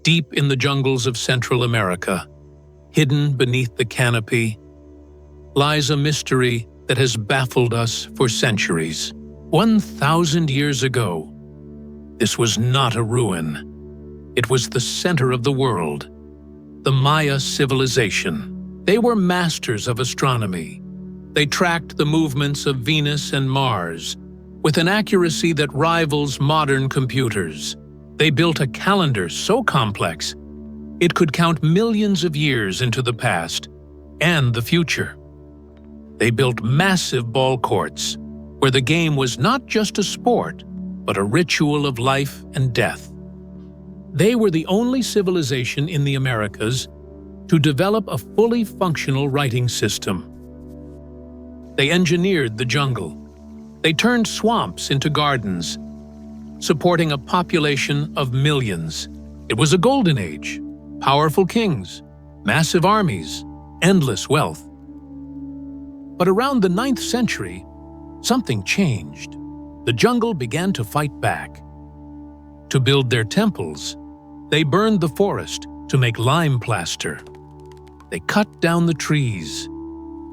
Deep in the jungles of Central America, hidden beneath the canopy, lies a mystery that has baffled us for centuries. 1,000 years ago, this was not a ruin. It was the center of the world, the Maya civilization. They were masters of astronomy. They tracked the movements of Venus and Mars with an accuracy that rivals modern computers. They built a calendar so complex, it could count millions of years into the past and the future. They built massive ball courts, where the game was not just a sport, but a ritual of life and death. They were the only civilization in the Americas to develop a fully functional writing system. They engineered the jungle. They turned swamps into gardens, supporting a population of millions. It was a golden age, powerful kings, massive armies, endless wealth. But around the 9th century, something changed. The jungle began to fight back. To build their temples, they burned the forest to make lime plaster. They cut down the trees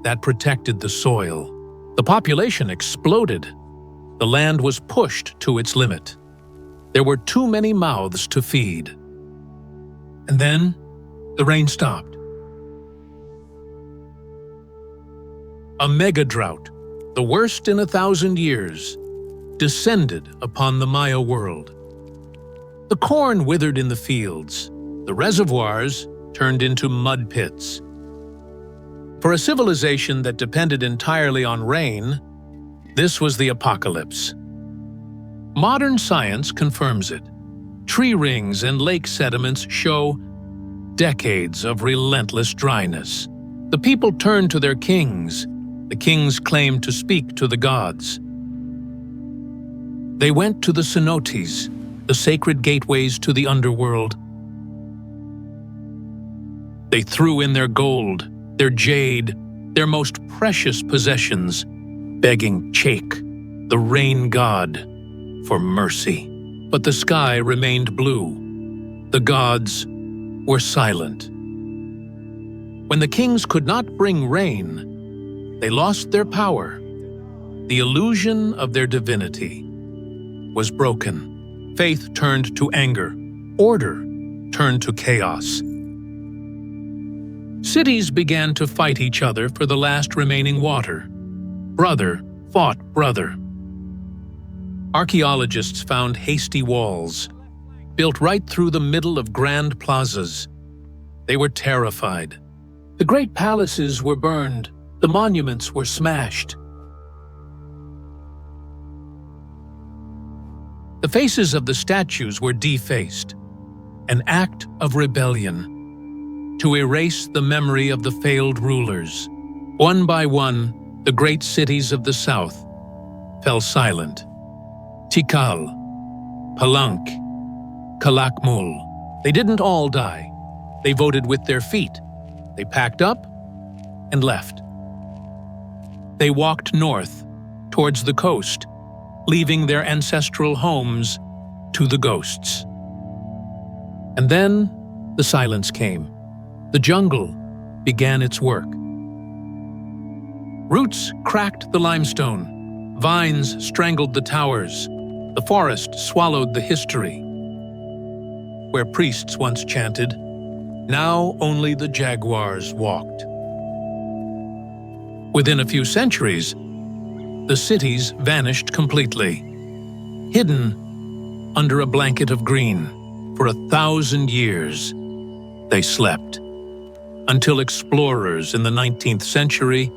that protected the soil. The population exploded. The land was pushed to its limit. There were too many mouths to feed. And then, the rain stopped. A megadrought, the worst in 1,000 years, descended upon the Maya world. The corn withered in the fields. The reservoirs turned into mud pits. For a civilization that depended entirely on rain, this was the apocalypse. Modern science confirms it. Tree rings and lake sediments show decades of relentless dryness. The people turned to their kings. The kings claimed to speak to the gods. They went to the cenotes, the sacred gateways to the underworld. They threw in their gold, their jade, their most precious possessions, begging Chake, the rain god, for mercy. But the sky remained blue. The gods were silent. When the kings could not bring rain, they lost their power. The illusion of their divinity was broken. Faith turned to anger. Order turned to chaos. Cities began to fight each other for the last remaining water. Brother fought brother. Archaeologists found hasty walls, built right through the middle of grand plazas. They were terrified. The great palaces were burned. The monuments were smashed. The faces of the statues were defaced, an act of rebellion, to erase the memory of the failed rulers. One by one, the great cities of the south fell silent. Tikal, Palenque, Calakmul. They didn't all die. They voted with their feet. They packed up and left. They walked north, towards the coast, leaving their ancestral homes to the ghosts. And then the silence came. The jungle began its work. Roots cracked the limestone. Vines strangled the towers. The forest swallowed the history. Where priests once chanted, now only the jaguars walked. Within a few centuries, the cities vanished completely, hidden under a blanket of green. For 1,000 years, they slept, until explorers in the 19th century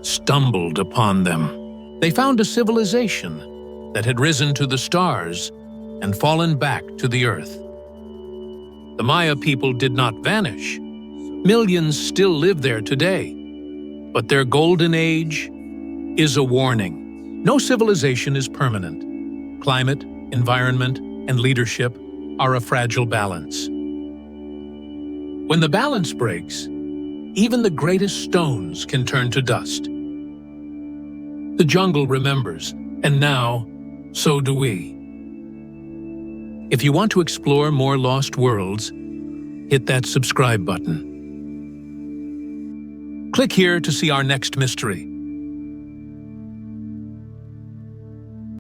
stumbled upon them. They found a civilization that had risen to the stars and fallen back to the earth. The Maya people did not vanish. Millions still live there today. But their golden age is a warning. No civilization is permanent. Climate, environment, and leadership are a fragile balance. When the balance breaks, even the greatest stones can turn to dust. The jungle remembers, and now, so do we. If you want to explore more lost worlds, hit that subscribe button. Click here to see our next mystery.